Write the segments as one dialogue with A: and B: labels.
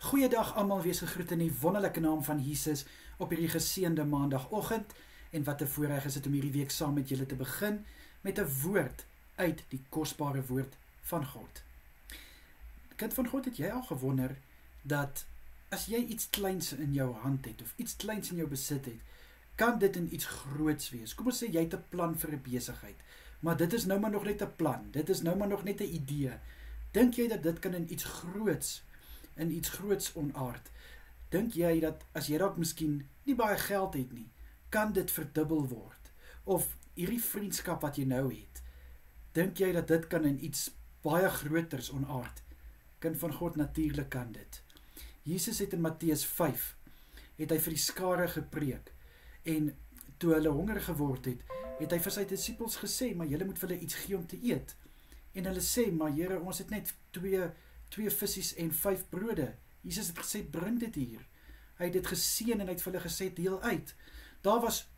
A: Goeiedag almal, wees gegroet in die wonderlike naam van Jesus op hierdie geseënde maandagoggend. En wat 'n voorreg is dit om hierdie week saam met julle te begin met 'n woord uit die kosbare woord van God. Kind van God, het jy al gewonder dat as jy iets kleins in jou hand het of iets kleins in jou besit het, kan dit in iets groots wees? Kom ons sê jy het 'n plan vir 'n besigheid, maar dit is nou maar nog net 'n plan, dit is nou maar nog net 'n idee. Dink jy dat dit kan in iets groots onaard? Dink jy dat as jy dalk miskien nie baie geld het nie, kan dit verdubbel word? Of hierdie vriendskap wat jy nou het, dink jy dat dit kan in iets baie groters onaard? Kind van God, natuurlik kan dit. Jesus het in Matteus 5, het hy vir die skare gepreek, en toe hulle honger geword het, het hy vir sy disippels gesê, maar julle moet vir hulle iets gee om te eet. En hulle sê, maar Here, ons het net twee vissies en 5 brode. Jesus het gesê, bring dit hier. Hy het dit geseën en hy het vir hulle gesê, deel uit. Daar was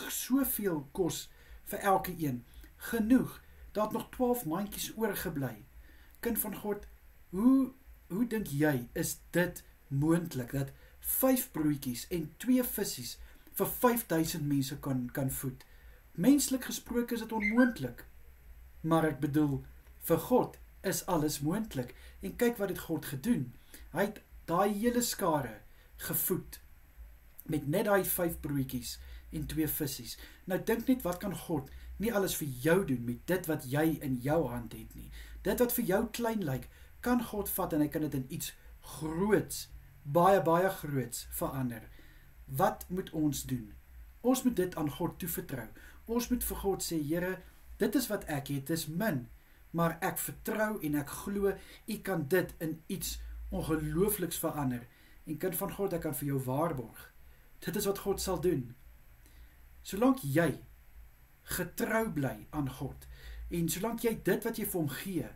A: soveel kos vir elke een. Genoeg. Daar het nog 12 mandjies oorgebly. Kind van God, hoe dink jy, is dit moontlik, dat 5 broodjies en 2 vissies vir 5000 mense kan voed? Menslik gesproke is dit onmoontlik. Maar ek bedoel, vir God is alles moontlik. En kyk wat het God gedoen. Hy het daai hele skare gevoed met net daai 5 broodjies en 2 vissies. Nou dink net, wat kan God nie alles vir jou doen met dit wat jy in jou hand het nie. Dit wat vir jou klein lyk, kan God vat en hy kan dit in iets groots, baie groots verander. Wat moet ons doen? Ons moet dit aan God toevertrou. Ons moet vir God sê, Here, dit is wat ek het, dit is min, maar ek vertrou en ek glo, U kan dit in iets ongeloofliks verander. En kind van God, ek kan vir jou waarborg, dit is wat God sal doen. Solank jy getrou bly aan God, en solank jy dit wat jy vir hom gee,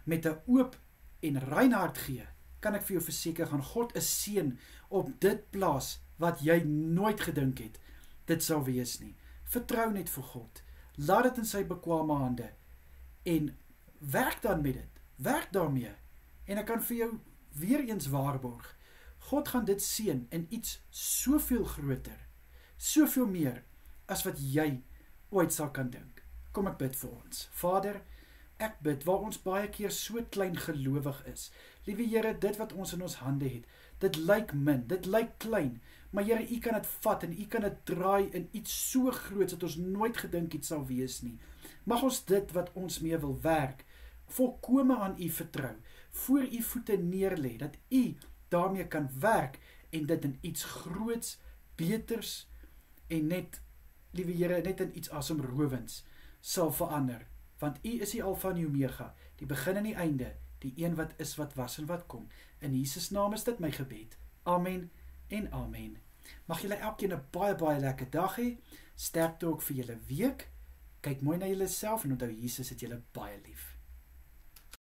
A: met 'n oop en rein hart gee, kan ek vir jou verseker, gaan God 'n seën op dit plaas wat jy nooit gedink het dit sal wees nie. Vertrou net vir God, laat dit in sy bekwame hande, en werk dan met dit, werk daarmee, en ek kan vir jou weer eens waarborg, God gaan dit seën in iets soveel groter, soveel meer, as wat jy ooit sal kan dink. Kom ek bid vir ons. Vader, ek bid, waar ons baie keer so klein gelowig is. Liewe Here, dit wat ons in ons hande het, dit lyk min, dit lyk klein, maar Here, U kan dit vat en U kan dit draai in iets so groot, dat ons nooit gedink het sal wees nie. Mag ons dit wat ons mee wil werk, volkome aan U vertrou, voor U voete neerlê, dat U daarmee kan werk, en dit in iets groots, beters, en net, liewe Here, net in iets asemrowends sal verander, want U is die Alfa en die Omega, die begin en die einde, die een wat is, wat was en wat kom. In Jesus naam is dit my gebed. Amen en amen. Mag julle elkeen 'n baie lekker dag hê, sterkte ook vir julle week, kyk mooi na julle self en onthou Jesus het julle baie lief.